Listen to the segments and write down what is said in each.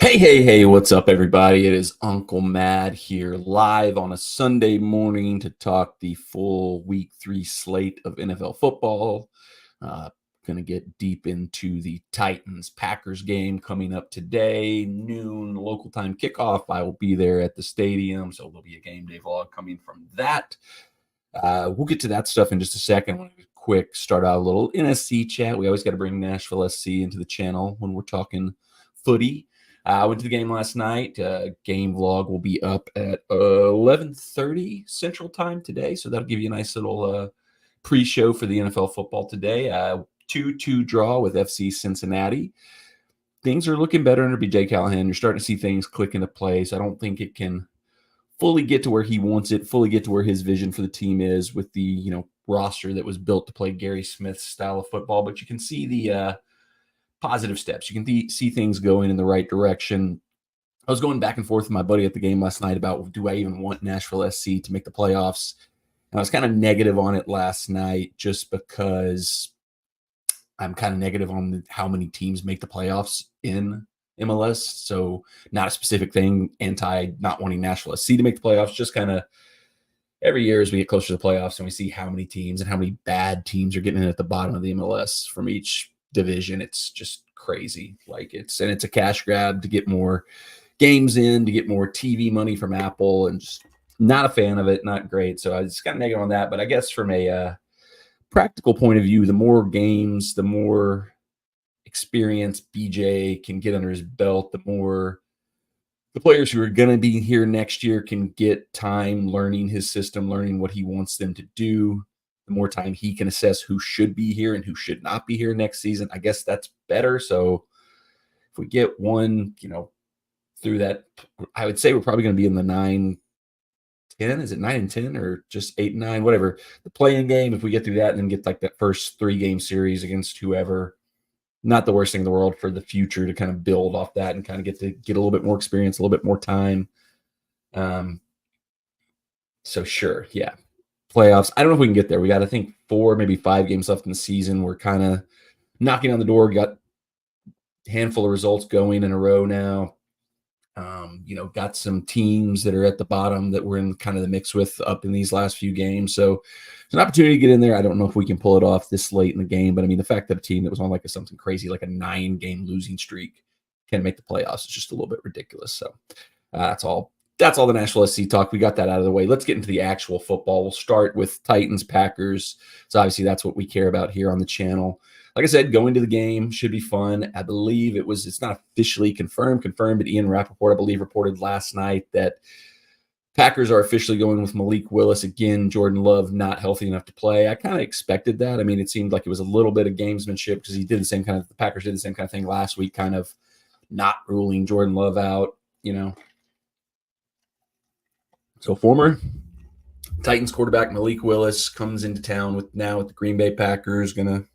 Hey, what's up, everybody? It is Uncle Mad here live on a Sunday morning to talk the full week 3 slate of NFL football. Going to get deep into the Titans-Packers game coming up today, noon local time kickoff. I will be there at the stadium, so there'll be a game day vlog coming from that. We'll get to that stuff in just a second. I want to quick start out a little NSC chat. We always got to bring Nashville SC into the channel when we're talking footy. I went to the game last night. Game vlog will be up at 11:30 Central Time today, so that'll give you a nice little pre-show for the NFL football today. 2-2 draw with FC Cincinnati. Things are looking better under BJ Callahan. You're starting to see things click into place. I don't think it can fully get to where he wants it, fully get to where his vision for the team is with the roster that was built to play Gary Smith's style of football, but you can see the positive steps. You can see things going in the right direction. I was going back and forth with my buddy at the game last night about, do I even want Nashville SC to make the playoffs? And I was kind of negative on it last night just because I'm kind of negative on how many teams make the playoffs in MLS. So not a specific thing, anti not wanting Nashville SC to make the playoffs, just kind of every year as we get closer to the playoffs and we see how many teams and how many bad teams are getting in at the bottom of the MLS from each division, it's just crazy. It's a cash grab to get more games in, to get more TV money from Apple, and just not a fan of it. Not great. So I just got negative on that. But I guess from a practical point of view, the more games, the more experience BJ can get under his belt, the more the players who are going to be here next year can get time learning his system, learning what he wants them to do. The more time he can assess who should be here and who should not be here next season, I guess that's better. So if we get one, through that, I would say we're probably going to be in the 9-10. Is it 9-10 or just 8-9, whatever? The playing game, if we get through that and then get like that first 3-game series against whoever, not the worst thing in the world for the future to kind of build off that and kind of get a little bit more experience, a little bit more time. So sure, yeah. Playoffs. I don't know if we can get there. We got, I think, 4, maybe 5 games left in the season. We're kind of knocking on the door. We got a handful of results going in a row now. Got some teams that are at the bottom that we're in kind of the mix with up in these last few games. So it's an opportunity to get in there. I don't know if we can pull it off this late in the game, but I mean, the fact that a team that was on like something crazy, like a 9-game losing streak, can make the playoffs is just a little bit ridiculous. So that's all the Nashville SC talk. We got that out of the way. Let's get into the actual football. We'll start with Titans, Packers. So obviously that's what we care about here on the channel. Like I said, going to the game should be fun. I believe it's not officially confirmed, but Ian Rappaport, I believe, reported last night that Packers are officially going with Malik Willis. Again, Jordan Love not healthy enough to play. I kind of expected that. I mean, it seemed like it was a little bit of gamesmanship because the Packers did the same kind of thing last week, kind of not ruling Jordan Love out, So former Titans quarterback Malik Willis comes into town with the Green Bay Packers, going to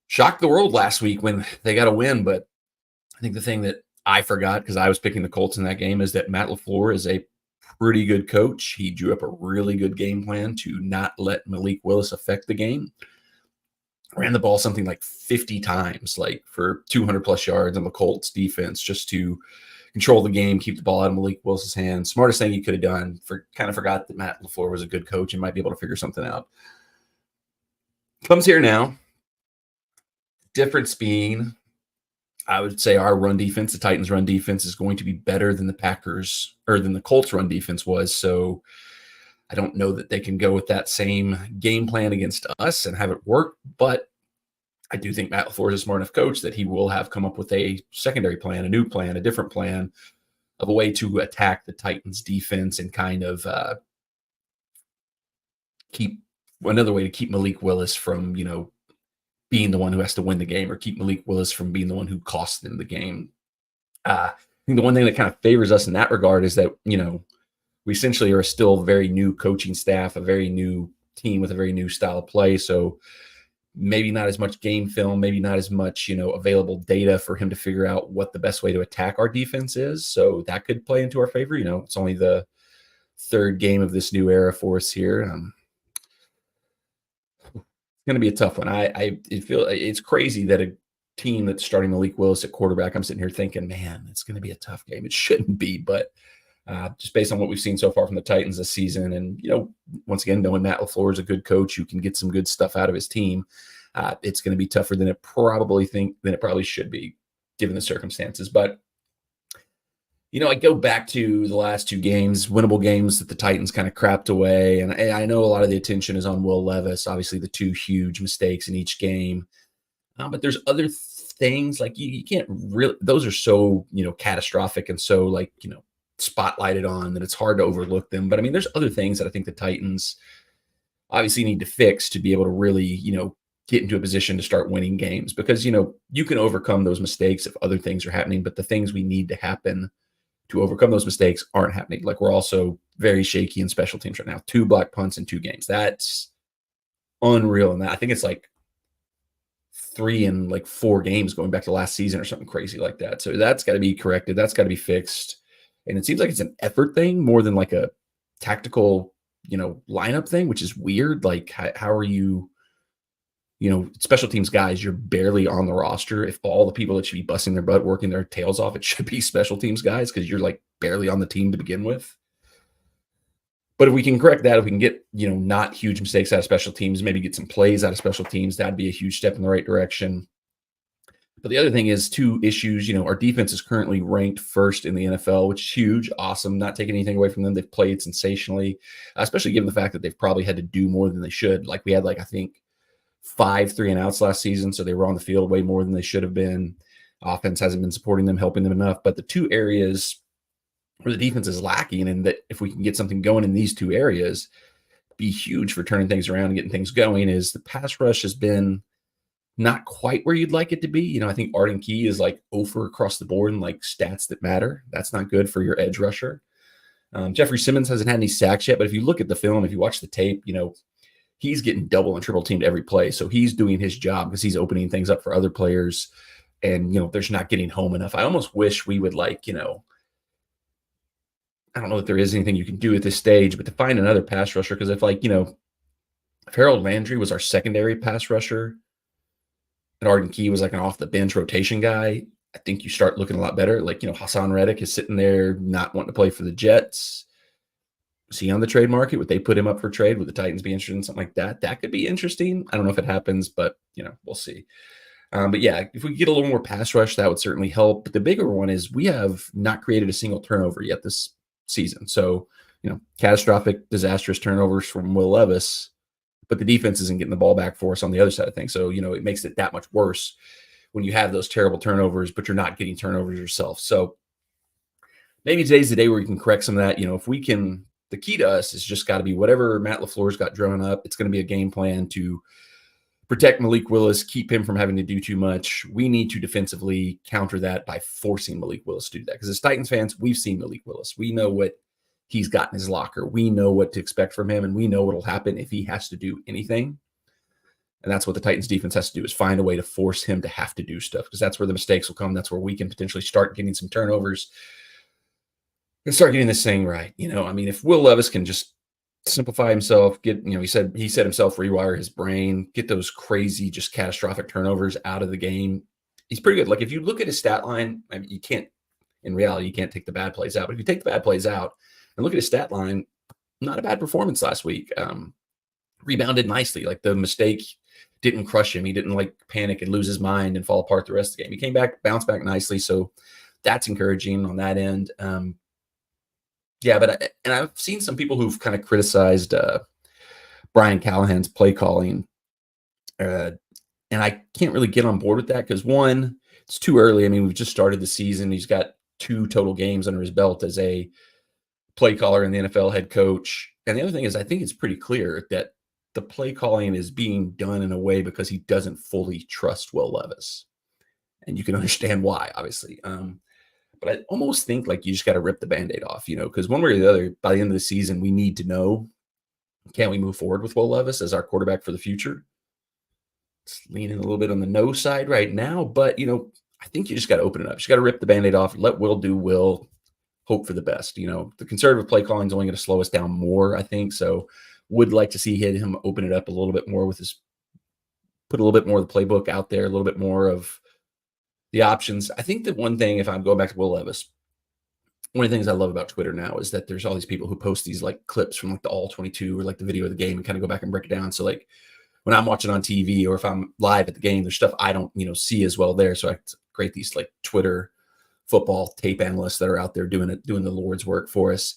shock the world last week when they got a win. But I think the thing that I forgot, because I was picking the Colts in that game, is that Matt LaFleur is a pretty good coach. He drew up a really good game plan to not let Malik Willis affect the game. Ran the ball something like 50 times, like for 200-plus yards on the Colts defense, just to control the game, keep the ball out of Malik Willis's hands. Smartest thing he could have done. Kind of forgot that Matt LaFleur was a good coach and might be able to figure something out. Comes here now. Difference being, I would say our run defense, the Titans' run defense, is going to be better than the Packers or than the Colts' run defense was. So I don't know that they can go with that same game plan against us and have it work. But I do think Matt LaFleur is a smart enough coach that he will have come up with a secondary plan, a new plan, a different plan of a way to attack the Titans' defense and kind of keep Malik Willis from, being the one who has to win the game, or keep Malik Willis from being the one who costs them the game. I think the one thing that kind of favors us in that regard is that, we essentially are still a very new coaching staff, a very new team with a very new style of play. So maybe not as much game film, maybe not as much, available data for him to figure out what the best way to attack our defense is. So that could play into our favor. It's only the 3rd game of this new era for us here. Going to be a tough one. I feel it's crazy that a team that's starting Malik Willis at quarterback, I'm sitting here thinking, man, it's going to be a tough game. It shouldn't be, but just based on what we've seen so far from the Titans this season, and once again, knowing Matt LaFleur is a good coach who can get some good stuff out of his team, it's going to be tougher than it probably should be, given the circumstances. But I go back to the last two games, winnable games that the Titans kind of crapped away, and I know a lot of the attention is on Will Levis. Obviously, the two huge mistakes in each game, but there's other things like you can't really. Those are so catastrophic and so spotlighted on that it's hard to overlook them. But I mean, there's other things that I think the Titans obviously need to fix to be able to really, get into a position to start winning games, because, you can overcome those mistakes if other things are happening, but the things we need to happen to overcome those mistakes aren't happening. Like, we're also very shaky in special teams right now. 2 block punts in 2 games. That's unreal. And I think it's like 3 in 4 games going back to last season or something crazy like that. So that's got to be corrected. That's got to be fixed. And it seems like it's an effort thing more than like a tactical, lineup thing, which is weird. Like, how are you, special teams guys, you're barely on the roster. If all the people that should be busting their butt, working their tails off, it should be special teams guys, because you're barely on the team to begin with. But if we can correct that, if we can get, not huge mistakes out of special teams, maybe get some plays out of special teams, that'd be a huge step in the right direction. But the other thing is 2 issues. Our defense is currently ranked first in the NFL, which is huge, awesome, not taking anything away from them. They've played sensationally, especially given the fact that they've probably had to do more than they should. Like, we had I think 5 3-and-outs last season, so they were on the field way more than they should have been. Offense hasn't been supporting them, helping them enough. But the 2 areas where the defense is lacking, and that if we can get something going in these 2 areas, be huge for turning things around and getting things going, is the pass rush has been not quite where you'd like it to be. I think Arden Key is over across the board in stats that matter. That's not good for your edge rusher. Jeffrey Simmons hasn't had any sacks yet, but if you look at the film, if you watch the tape, he's getting double and triple teamed every play. So he's doing his job because he's opening things up for other players, and, there's not getting home enough. I almost wish we would I don't know that there is anything you can do at this stage, but to find another pass rusher, because if if Harold Landry was our secondary pass rusher, and Arden Key was an off the bench rotation guy, I think you start looking a lot better. Hassan Reddick is sitting there not wanting to play for the Jets. Is he on the trade market? Would they put him up for trade? Would the Titans be interested in something like that? That could be interesting. I don't know if it happens, but we'll see. But yeah, if we get a little more pass rush, that would certainly help. But the bigger one is we have not created a single turnover yet this season. So, catastrophic, disastrous turnovers from Will Levis, but the defense isn't getting the ball back for us on the other side of things. So, it makes it that much worse when you have those terrible turnovers, but you're not getting turnovers yourself. So maybe today's the day where we can correct some of that. If we can, the key to us is just got to be whatever Matt LaFleur's got drawn up. It's going to be a game plan to protect Malik Willis, keep him from having to do too much. We need to defensively counter that by forcing Malik Willis to do that. Because as Titans fans, we've seen Malik Willis. We know what he's got in his locker. We know what to expect from him, and we know what will happen if he has to do anything. And that's what the Titans defense has to do, is find a way to force him to have to do stuff, because that's where the mistakes will come. That's where we can potentially start getting some turnovers and start getting this thing right. If Will Levis can just simplify himself, get, he said himself, rewire his brain, get those crazy, just catastrophic turnovers out of the game, he's pretty good. If you look at his stat line, you can't take the bad plays out. But if you take the bad plays out and look at his stat line, not a bad performance last week. Rebounded nicely. The mistake didn't crush him. He didn't panic and lose his mind and fall apart the rest of the game. He came back, bounced back nicely. So that's encouraging on that end. But I've seen some people who've kind of criticized Brian Callahan's play calling. And I can't really get on board with that because, one, it's too early. We've just started the season. He's got 2 total games under his belt as a play caller and the NFL head coach. And the other thing is, I think it's pretty clear that the play calling is being done in a way because he doesn't fully trust Will Levis. And you can understand why, obviously. But I almost think you just got to rip the Band-Aid off, because one way or the other, by the end of the season, we need to know, can we move forward with Will Levis as our quarterback for the future? It's leaning a little bit on the no side right now, but, I think you just got to open it up. You just got to rip the Band-Aid off, let Will do Will, hope for the best. The conservative play calling is only going to slow us down more, I think. So would like to see him open it up a little bit more put a little bit more of the playbook out there, a little bit more of the options. I think that one thing, if I'm going back to Will Levis, one of the things I love about Twitter now is that there's all these people who post these like clips from like the all 22 or like the video of the game and kind of go back and break it down. So like when I'm watching on TV or if I'm live at the game, there's stuff I don't, see as well there. So I create these like Twitter football tape analysts that are out there doing the Lord's work for us.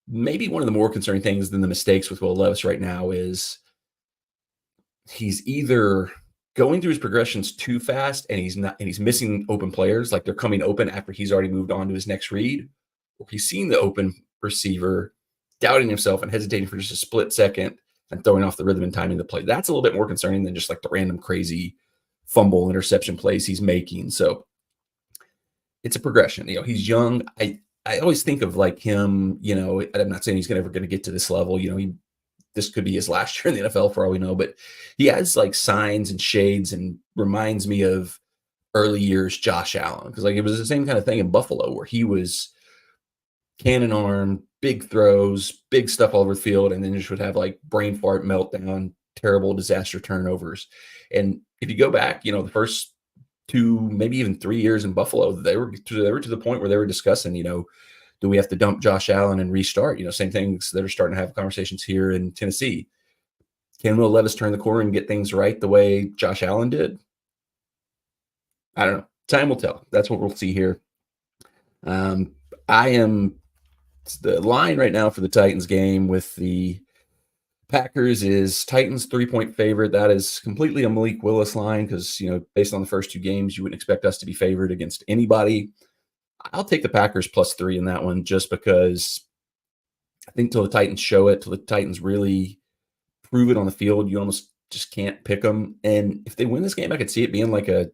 Maybe one of the more concerning things than the mistakes with Will Levis right now is he's either going through his progressions too fast and he's missing open players, like they're coming open after he's already moved on to his next read, or he's seeing the open receiver, doubting himself and hesitating for just a split second and throwing off the rhythm and timing of the play. That's a little bit more concerning than just like the random crazy fumble interception plays he's making. So it's a progression. He's young. I always think of like him, I'm not saying he's ever going to get to this level. This could be his last year in the NFL for all we know, but he has like signs and shades and reminds me of early years Josh Allen. Because like it was the same kind of thing in Buffalo where he was cannon arm, big throws, big stuff all over the field, and then just would have like brain fart meltdown, terrible disaster turnovers. And if you go back, the first 2, maybe even 3 years in Buffalo, they were to the point where they were discussing, do we have to dump Josh Allen and restart? Same things that are starting to have conversations here in Tennessee. Can Will Levis turn the corner and get things right the way Josh Allen did? I don't know. Time will tell. That's what we'll see here. The line right now for the Titans game with the Packers is Titans 3-point favorite. That is completely a Malik Willis line because, based on the first 2 games, you wouldn't expect us to be favored against anybody. I'll take the Packers +3 in that one just because I think till the Titans show it, till the Titans really prove it on the field, you almost just can't pick them. And if they win this game, I could see it being like a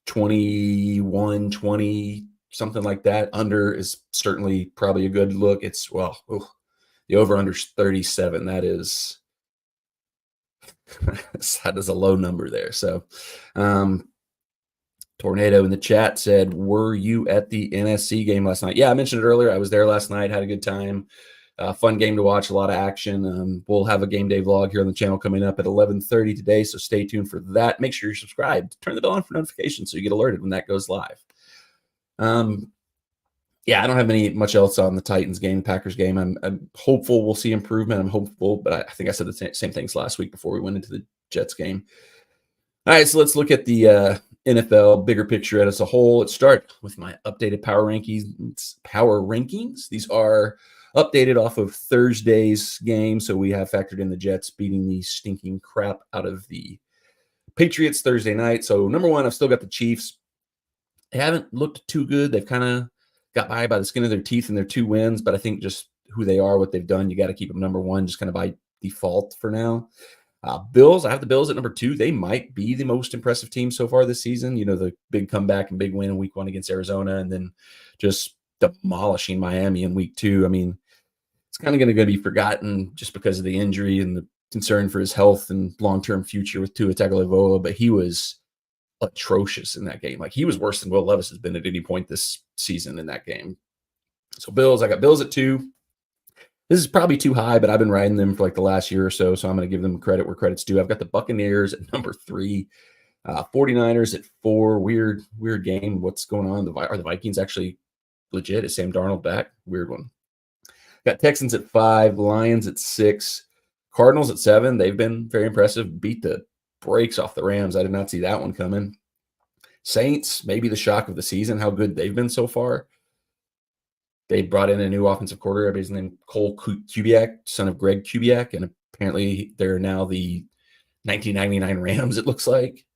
21-20, something like that. Under is certainly probably a good look. It's, the over-under is 37. That is a low number there. So, Tornado in the chat said, were you at the NSC game last night? Yeah, I mentioned it earlier. I was there last night, had a good time. Fun game to watch, a lot of action. We'll have a game day vlog here on the channel coming up at 11:30 today, so stay tuned for that. Make sure you're subscribed. Turn the bell on for notifications so you get alerted when that goes live. Yeah, I don't have much else on the Titans game, the Packers game. I'm hopeful we'll see improvement. I'm hopeful, but I think I said the same things last week before we went into the Jets game. All right, so let's look at the NFL bigger picture as a whole. Let's start with my updated power rankings. These are updated off of Thursday's game, so we have factored in the Jets beating the stinking crap out of the Patriots Thursday night. So number 1, I've still got the Chiefs. They haven't looked too good. They've kind of got by the skin of their teeth in their 2 wins, but I think just who they are, what they've done, you got to keep them number 1 just kind of by default for now. Bills, I have the Bills at number 2. They might be the most impressive team so far this season. The big comeback and big win in week 1 against Arizona, and then just demolishing Miami in week 2. I mean, it's kind of going to be forgotten just because of the injury and the concern for his health and long-term future with Tua Tagovailoa, but he was atrocious in that game. Like, he was worse than Will Levis has been at any point this season in that game. So Bills, I got Bills at 2. This is probably too high, but I've been riding them for like the last year or so, so I'm going to give them credit where credit's due. I've got the Buccaneers at number 3, 49ers at 4. Weird game. What's going on? Are the Vikings actually legit? Is Sam Darnold back? Weird one. Got Texans at 5, Lions at 6, Cardinals at 7. They've been very impressive. Beat the brakes off the Rams. I did not see that one coming. Saints, maybe the shock of the season, how good they've been so far. They brought in a new offensive coordinator. His name Cole Kubiak, son of Greg Kubiak, and apparently they're now the 1999 Rams, it looks like.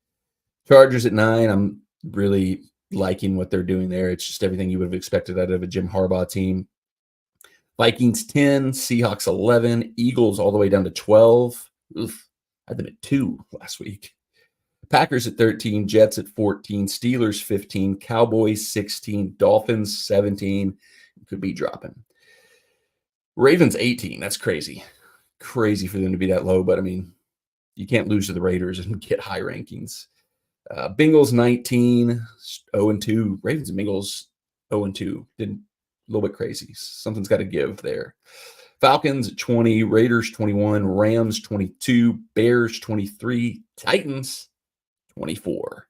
Chargers at 9. I'm really liking what they're doing there. It's just everything you would have expected out of a Jim Harbaugh team. Vikings 10, Seahawks 11, Eagles all the way down to 12. Oof, I had them at 2 last week. Packers at 13, Jets at 14, Steelers 15, Cowboys 16, Dolphins 17. Could be dropping. Ravens 18. That's crazy. Crazy for them to be that low, but I mean, you can't lose to the Raiders and get high rankings. Bengals 19, 0-2. Ravens and Bengals 0-2. Did a little bit crazy. Something's got to give there. Falcons 20, Raiders 21, Rams 22, Bears 23, Titans 24.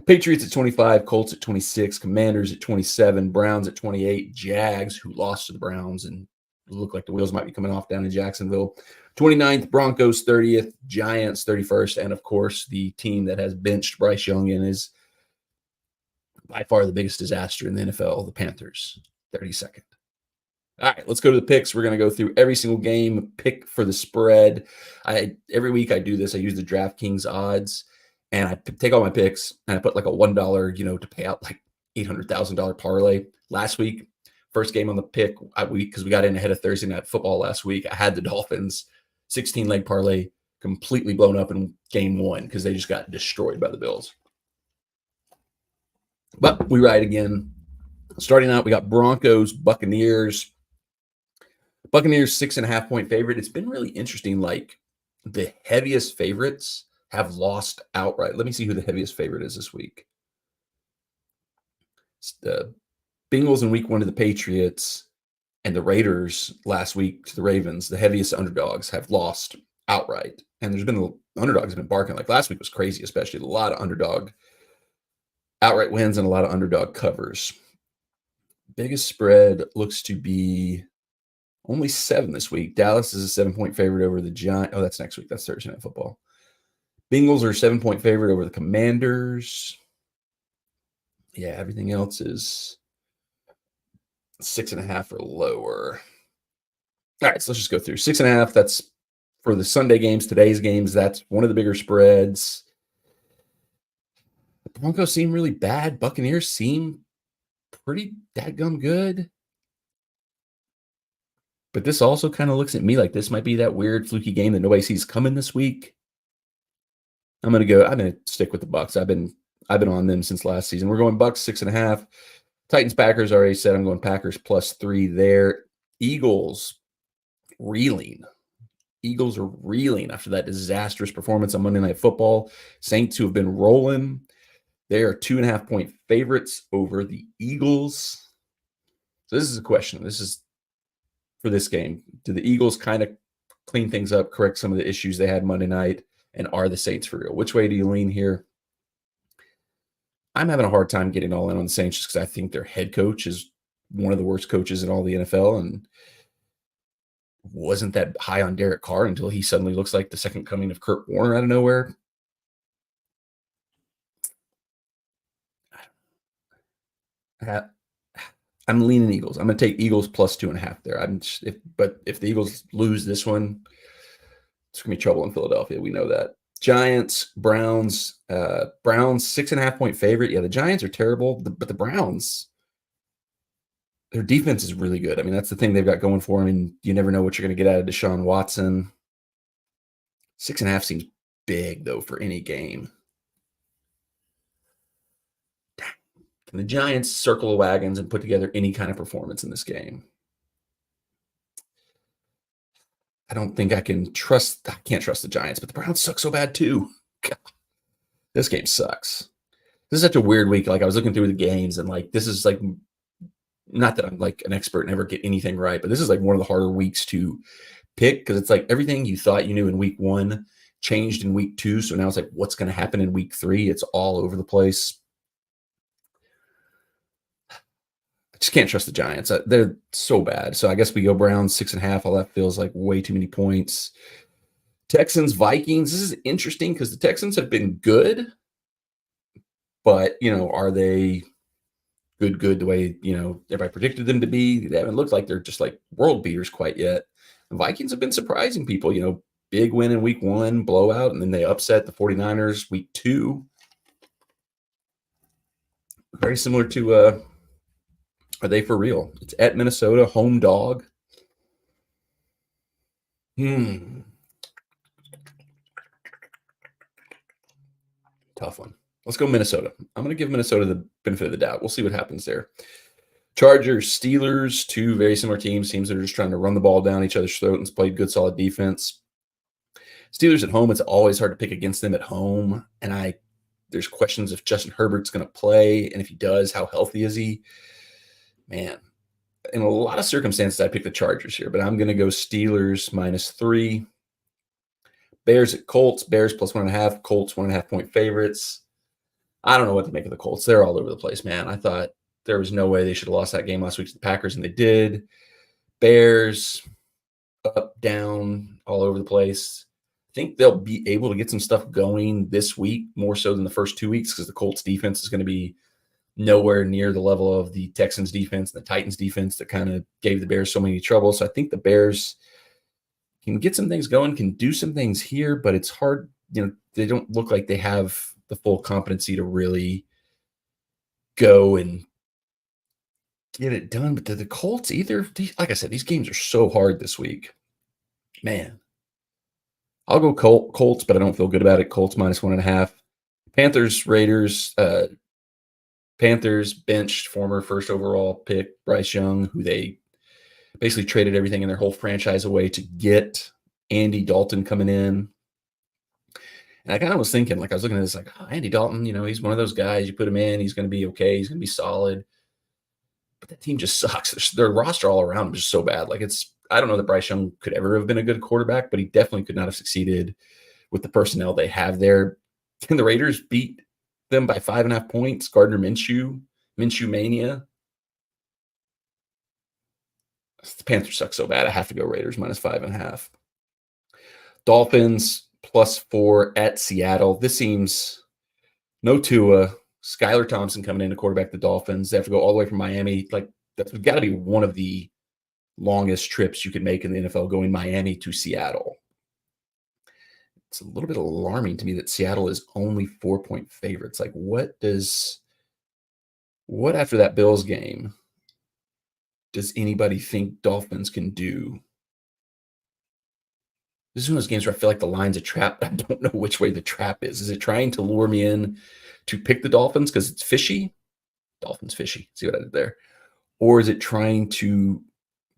Patriots at 25, Colts at 26, Commanders at 27, Browns at 28, Jags, who lost to the Browns and look like the wheels might be coming off down in Jacksonville. 29th, Broncos 30th, Giants 31st, and of course, the team that has benched Bryce Young and is by far the biggest disaster in the NFL, the Panthers, 32nd. All right, let's go to the picks. We're going to go through every single game, pick for the spread. Every week I do this. I use the DraftKings odds, and I take all my picks, and I put like a $1, to pay out like $800,000 parlay. Last week, first game on the pick, because we got in ahead of Thursday Night Football last week, I had the Dolphins 16-leg parlay completely blown up in game one because they just got destroyed by the Bills. But we ride again. Starting out, we got Broncos, Buccaneers. Buccaneers 6.5-point favorite. It's been really interesting. Like the heaviest favorites have lost outright. Let me see who the heaviest favorite is this week. It's the Bengals in week one to the Patriots and the Raiders last week to the Ravens. The heaviest underdogs have lost outright. And the underdogs have been barking. Like last week was crazy, especially a lot of underdog outright wins and a lot of underdog covers. Biggest spread looks to be only 7 this week. Dallas is a 7-point favorite over the Giants. Oh, that's next week. That's Thursday Night Football. Bengals are a 7-point favorite over the Commanders. Yeah, everything else is 6.5 or lower. All right, so let's just go through 6.5. That's for the Sunday games, today's games. That's one of the bigger spreads. The Broncos seem really bad. Buccaneers seem pretty dadgum good. But this also kind of looks at me like this might be that weird fluky game that nobody sees coming this week. I'm gonna stick with the Bucs. I've been on them since last season. We're going Bucs 6.5. Titans Packers already said I'm going Packers +3 there. Eagles reeling. Eagles are reeling after that disastrous performance on Monday Night Football. Saints, who have been rolling, they are 2.5-point favorites over the Eagles. So this is a question. This is for this game. Do the Eagles kind of clean things up, correct some of the issues they had Monday night, and are the Saints for real? Which way do you lean here? I'm having a hard time getting all in on the Saints just because I think their head coach is one of the worst coaches in all the NFL and wasn't that high on Derek Carr until he suddenly looks like the second coming of Kurt Warner out of nowhere. I'm leaning Eagles. I'm going to take Eagles +2.5 there. But if the Eagles lose this one, it's going to be trouble in Philadelphia. We know that. Giants, Browns. Browns 6.5-point favorite. Yeah, the Giants are terrible, but the Browns, their defense is really good. I mean, that's the thing they've got going for them. And you never know what you're going to get out of Deshaun Watson. 6.5 seems big though for any game. Can the Giants circle the wagons and put together any kind of performance in this game? I don't think I can't trust the Giants, but the Browns suck so bad too. God, this game sucks. This is such a weird week. Like I was looking through the games and like, this is like, not that I'm like an expert and ever get anything right, but this is like one of the harder weeks to pick because it's like everything you thought you knew in week 1 changed in week 2. So now it's like, what's going to happen in week 3? It's all over the place. Just can't trust the Giants. They're so bad. So I guess we go Browns 6.5. All that feels like way too many points. Texans, Vikings. This is interesting because the Texans have been good, but are they good the way everybody predicted them to be? They haven't looked like they're just like world beaters quite yet. The Vikings have been surprising people. Big win in week 1, blowout, and then they upset the 49ers week 2. Very similar to are they for real? It's at Minnesota, home dog. Tough one. Let's go Minnesota. I'm going to give Minnesota the benefit of the doubt. We'll see what happens there. Chargers, Steelers, 2 very similar teams that are just trying to run the ball down each other's throat and play good, solid defense. Steelers at home, it's always hard to pick against them at home. And there's questions if Justin Herbert's going to play. And if he does, how healthy is he? Man, in a lot of circumstances, I pick the Chargers here, but I'm going to go Steelers -3. Bears at Colts. Bears +1.5. Colts 1.5-point favorites. I don't know what to make of the Colts. They're all over the place, man. I thought there was no way they should have lost that game last week to the Packers, and they did. Bears, up, down, all over the place. I think they'll be able to get some stuff going this week, more so than the first 2 weeks, because the Colts defense is going to be nowhere near the level of the Texans defense and the Titans defense that kind of gave the Bears so many trouble. So I think the Bears can get some things going, can do some things here, but it's hard. They don't look like they have the full competency to really go and get it done. But the Colts, like I said, these games are so hard this week. Man, I'll go Colts, but I don't feel good about it. Colts -1.5. Panthers, Raiders. Panthers benched former first overall pick Bryce Young, who they basically traded everything in their whole franchise away to get Andy Dalton coming in. And I kind of was thinking, like, I was looking at this, like, oh, Andy Dalton, he's one of those guys. You put him in, he's going to be okay. He's going to be solid. But that team just sucks. Their roster all around them is just so bad. Like, I don't know that Bryce Young could ever have been a good quarterback, but he definitely could not have succeeded with the personnel they have there. And the Raiders beat them by 5.5 points. Gardner Minshew mania. The Panthers suck so bad. I have to go Raiders -5.5. Dolphins +4 at Seattle. This seems no Tua. Skylar Thompson coming in to quarterback the Dolphins. They have to go all the way from Miami. Like, that's got to be one of the longest trips you could make in the NFL, going Miami to Seattle. It's a little bit alarming to me that Seattle is only 4-point favorites. Like, what after that Bills game does anybody think Dolphins can do? This is one of those games where I feel like the line's a trap. I don't know which way the trap is. Is it trying to lure me in to pick the Dolphins because it's fishy? Dolphins fishy. See what I did there? Or is it trying to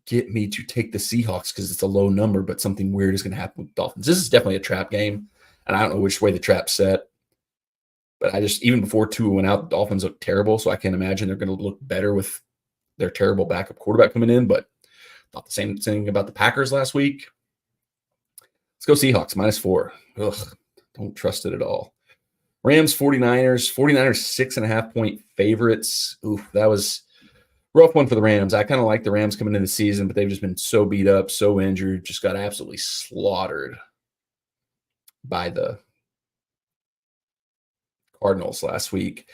get me to take the Seahawks because it's a low number, but something weird is going to happen with Dolphins? This is definitely a trap game, and I don't know which way the trap's set. But even before Tua went out, the Dolphins looked terrible, so I can't imagine they're going to look better with their terrible backup quarterback coming in. But thought the same thing about the Packers last week. Let's go Seahawks, -4. Ugh, don't trust it at all. Rams, 49ers. 49ers, 6.5-point favorites. Oof, that was a rough one for the Rams. I kind of like the Rams coming into the season, but they've just been so beat up, so injured, just got absolutely slaughtered by the Cardinals last week.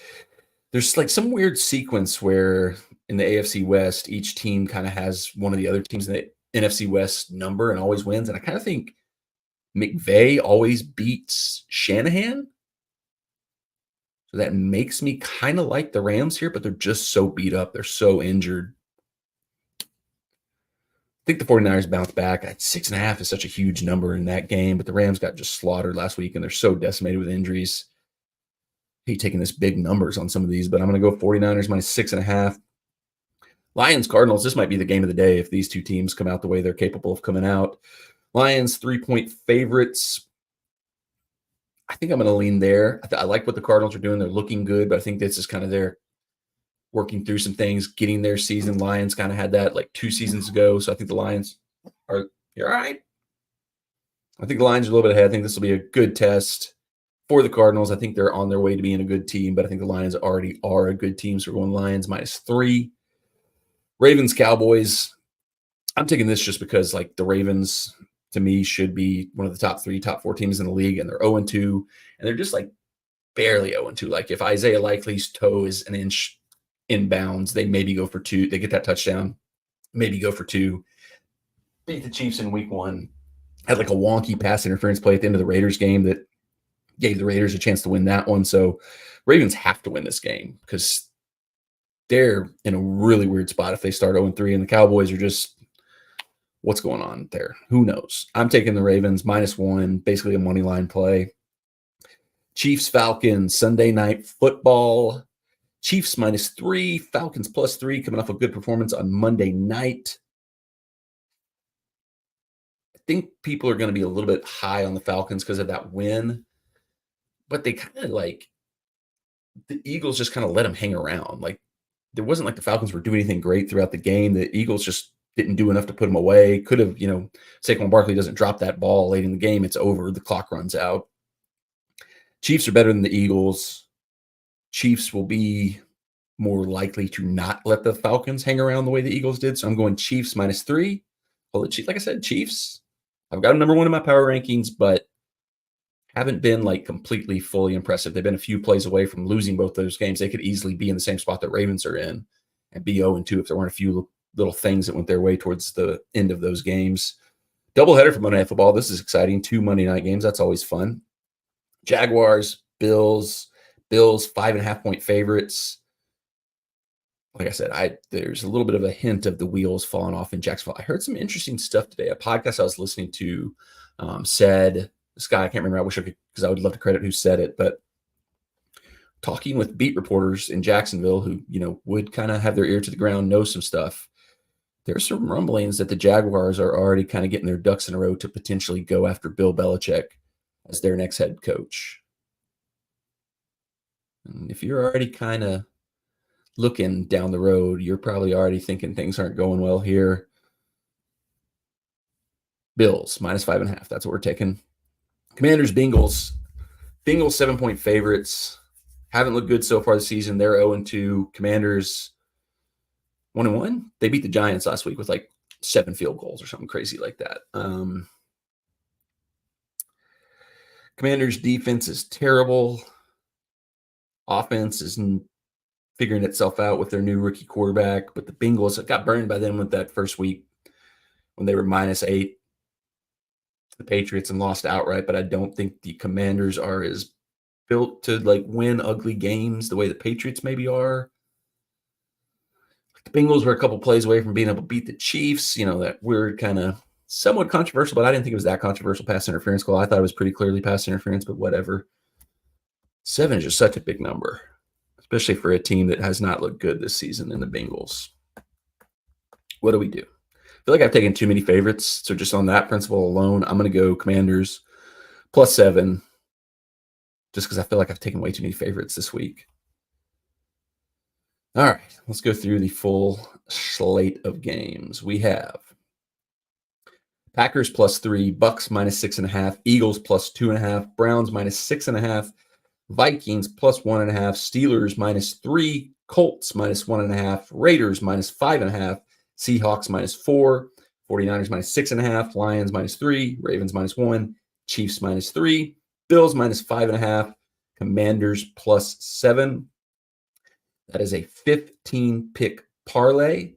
There's like some weird sequence where in the AFC West, each team kind of has one of the other teams in the NFC West number and always wins. And I kind of think McVay always beats Shanahan. So that makes me kind of like the Rams here, but they're just so beat up. They're so injured. I think the 49ers bounce back. 6.5 is such a huge number in that game, but the Rams got just slaughtered last week, and they're so decimated with injuries. I hate taking this big numbers on some of these, but I'm going to go 49ers -6.5. Lions, Cardinals, this might be the game of the day if these two teams come out the way they're capable of coming out. Lions, 3-point favorites. I think I'm going to lean there. I like what the Cardinals are doing. They're looking good, but I think this is kind of their working through some things, getting their season. Lions kind of had that like 2 seasons ago, so I think the Lions are – you're all right. I think the Lions are a little bit ahead. I think this will be a good test for the Cardinals. I think they're on their way to being a good team, but I think the Lions already are a good team, so we're going Lions -3. Ravens, Cowboys. I'm taking this just because, like, the Ravens, to me, should be one of the top 3, top 4 teams in the league, and they're 0-2, and they're just, like, barely 0-2. Like, if Isaiah Likely's toe is an inch inbounds, they maybe go for 2. They get that touchdown, maybe go for 2. Beat the Chiefs in week 1. Had, like, a wonky pass interference play at the end of the Raiders game that gave the Raiders a chance to win that one. So Ravens have to win this game because they're in a really weird spot if they start 0-3, and the Cowboys are just, what's going on there? Who knows? I'm taking the Ravens -1, basically a money line play. Chiefs, Falcons, Sunday night football. Chiefs -3, Falcons +3, coming off a good performance on Monday night. I think people are going to be a little bit high on the Falcons because of that win, but they kind of like, the Eagles just kind of let them hang around. Like, there wasn't like the Falcons were doing anything great throughout the game. The Eagles just didn't do enough to put them away. Could have, Saquon Barkley doesn't drop that ball late in the game, it's over. The clock runs out. Chiefs are better than the Eagles. Chiefs will be more likely to not let the Falcons hang around the way the Eagles did. So I'm going Chiefs -3. Well, like I said, Chiefs, I've got them number one in my power rankings, but haven't been like completely fully impressive. They've been a few plays away from losing both those games. They could easily be in the same spot that Ravens are in and be 0-2 if there weren't a few little things that went their way towards the end of those games. Doubleheader for Monday Night Football. This is exciting. 2 Monday night games. That's always fun. Jaguars, Bills, 5.5-point favorites. Like I said, there's a little bit of a hint of the wheels falling off in Jacksonville. I heard some interesting stuff today. A podcast I was listening to said, this guy, I can't remember, I wish I could, because I would love to credit who said it, but talking with beat reporters in Jacksonville who, would kind of have their ear to the ground, know some stuff. There's some rumblings that the Jaguars are already kind of getting their ducks in a row to potentially go after Bill Belichick as their next head coach. And if you're already kind of looking down the road, you're probably already thinking things aren't going well here. Bills, -5.5. That's what we're taking. Commanders, Bengals. Bengals 7-point favorites. Haven't looked good so far this season. They're 0-2. Commanders 1-1. They beat the Giants last week with like 7 field goals or something crazy like that. Commanders defense is terrible. Offense is figuring itself out with their new rookie quarterback, but the Bengals got burned by them with that first week when they were -8. The Patriots and lost outright, but I don't think the Commanders are as built to like win ugly games the way the Patriots maybe are. The Bengals were a couple plays away from being able to beat the Chiefs. That weird kind of somewhat controversial, but I didn't think it was that controversial pass interference call. I thought it was pretty clearly pass interference, but whatever. 7 is just such a big number, especially for a team that has not looked good this season in the Bengals. What do we do? I feel like I've taken too many favorites. So just on that principle alone, I'm going to go Commanders +7 just because I feel like I've taken way too many favorites this week. All right, let's go through the full slate of games. We have Packers +3, Bucks -6.5, Eagles +2.5, Browns -6.5, Vikings +1.5, Steelers -3, Colts -1.5, Raiders -5.5, Seahawks -4, 49ers -6.5, Lions -3, Ravens -1, Chiefs -3, Bills -5.5, Commanders +7. That is a 15-pick parlay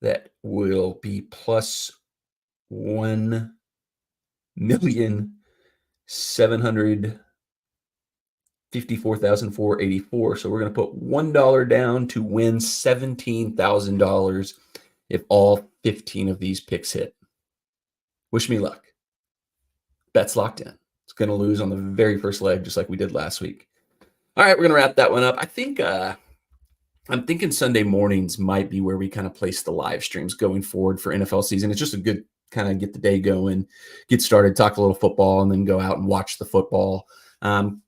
that will be +1,754,484. So we're going to put $1 down to win $17,000 if all 15 of these picks hit. Wish me luck. Bet's locked in. It's going to lose on the very first leg, just like we did last week. All right, we're going to wrap that one up. I think I'm thinking Sunday mornings might be where we kind of place the live streams going forward for NFL season. It's just a good kind of get the day going, get started, talk a little football, and then go out and watch the football. One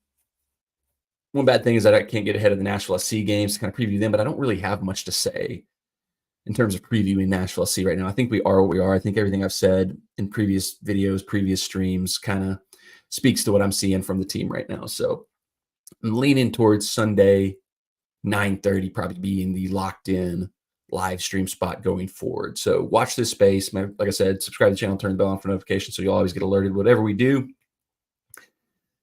bad thing is that I can't get ahead of the Nashville SC games to kind of preview them, but I don't really have much to say in terms of previewing Nashville SC right now. I think we are what we are. I think everything I've said in previous videos, previous streams kind of speaks to what I'm seeing from the team right now. So I'm leaning towards Sunday 9:30 probably being the locked in live stream spot going forward. So watch this space. Like I said, subscribe to the channel, turn the bell on for notifications so you'll always get alerted whatever we do.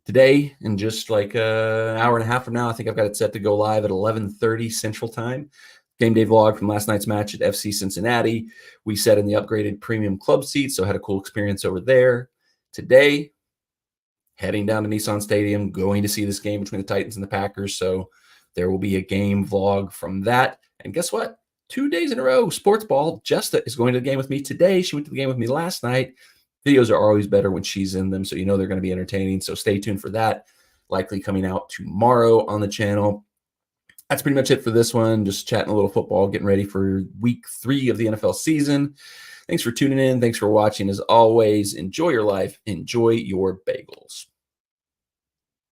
Today, in just like an hour and a half from now, I think I've got it set to go live at 11:30 Central Time. Game day vlog from last night's match at FC Cincinnati. We sat in the upgraded premium club seats, so I had a cool experience over there. Today, heading down to Nissan Stadium, going to see this game between the Titans and the Packers. So there will be a game vlog from that. And guess what? 2 days in a row, Sports Ball. Jesta is going to the game with me today. She went to the game with me last night. Videos are always better when she's in them, so you know they're going to be entertaining. So stay tuned for that. Likely coming out tomorrow on the channel. That's pretty much it for this one. Just chatting a little football, getting ready for week 3 of the NFL season. Thanks for tuning in. Thanks for watching. As always, enjoy your life. Enjoy your bagels.